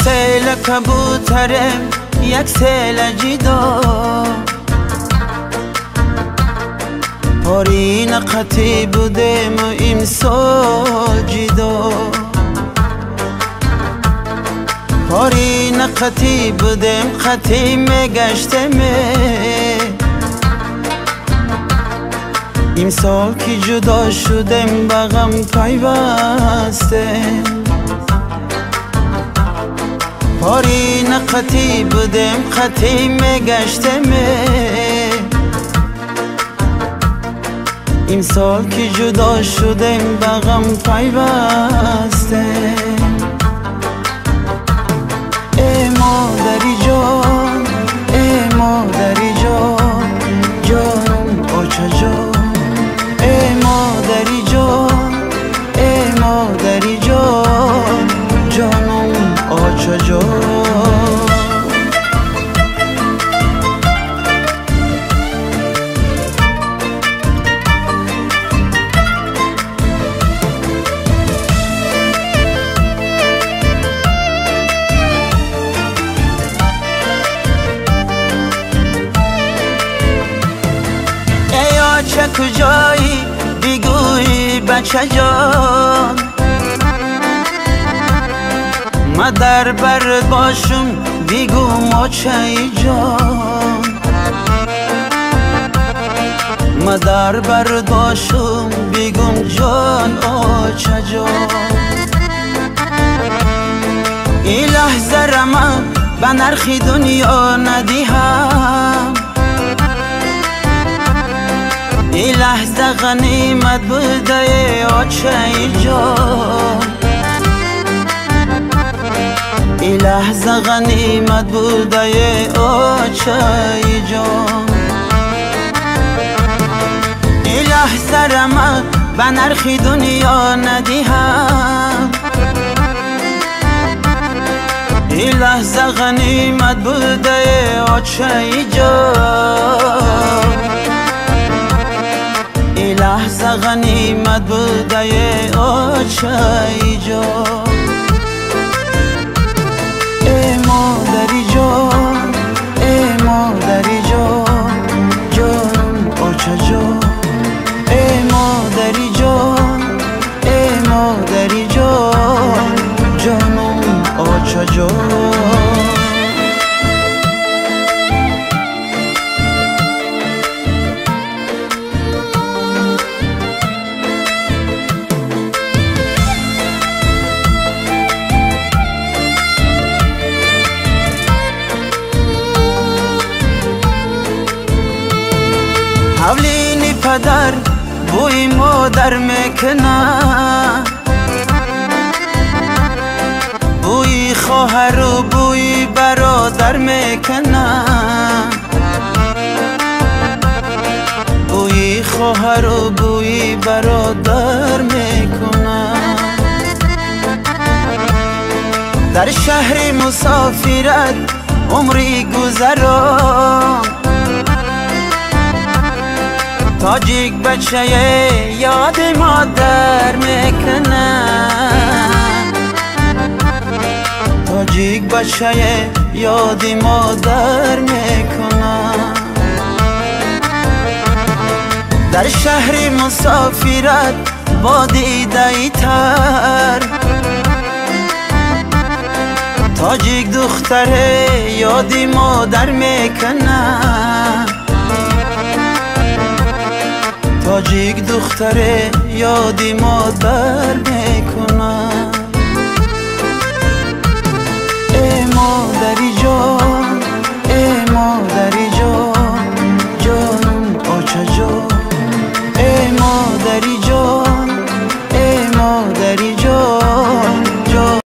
سیل کبوترم یک سیل جدا پارین قطی بودم و امسال جدا پارین قطی بودم قطی میگشتم امسال که جدا شدم به غم پیوستم پارین قطی بودم قطی میگشتم امسال که جدا شدم به غم پیوستم ای مادری جان ای مادری جان جانم آچه جان ای مادری جان ای مادری جان جانم آچه جان چه کجایی بگوی بچه جان ما در بر باشم بگو ماچه جان ما در بر باشم بگم جان آچه جان این لحظه را من به نرخ دنیا ندیهم این لحظه غنیمت بوده آچه جان این لحظه غنیمت بوده آچه جان این لحظه را من به نرخ دنیا ندیهم این لحظه غنیمت بوده آچه جان این لحظه غنیمت بوده آچه جان ای مادری جان ای مادری جان جانم آچه جان ای مادری جان ای مادری جان جانم آچه جان حولینی پدر بوی مادر میکنه بوی خواهر و بوی برادر میکنه بوی خواهر و بوی برادر میکنه در شهر مسافرت عمری گذران تاجیک بچه یاد مادر میکنه تاجیک بچه یاد مادر میکنه در شهر مسافرت با دیده تر تاجیک دختر یاد مادر میکنه تاجیک دختر یادی مادر میکنه ای مادری جان ای مادری جان جانم آچه جان ای مادری جان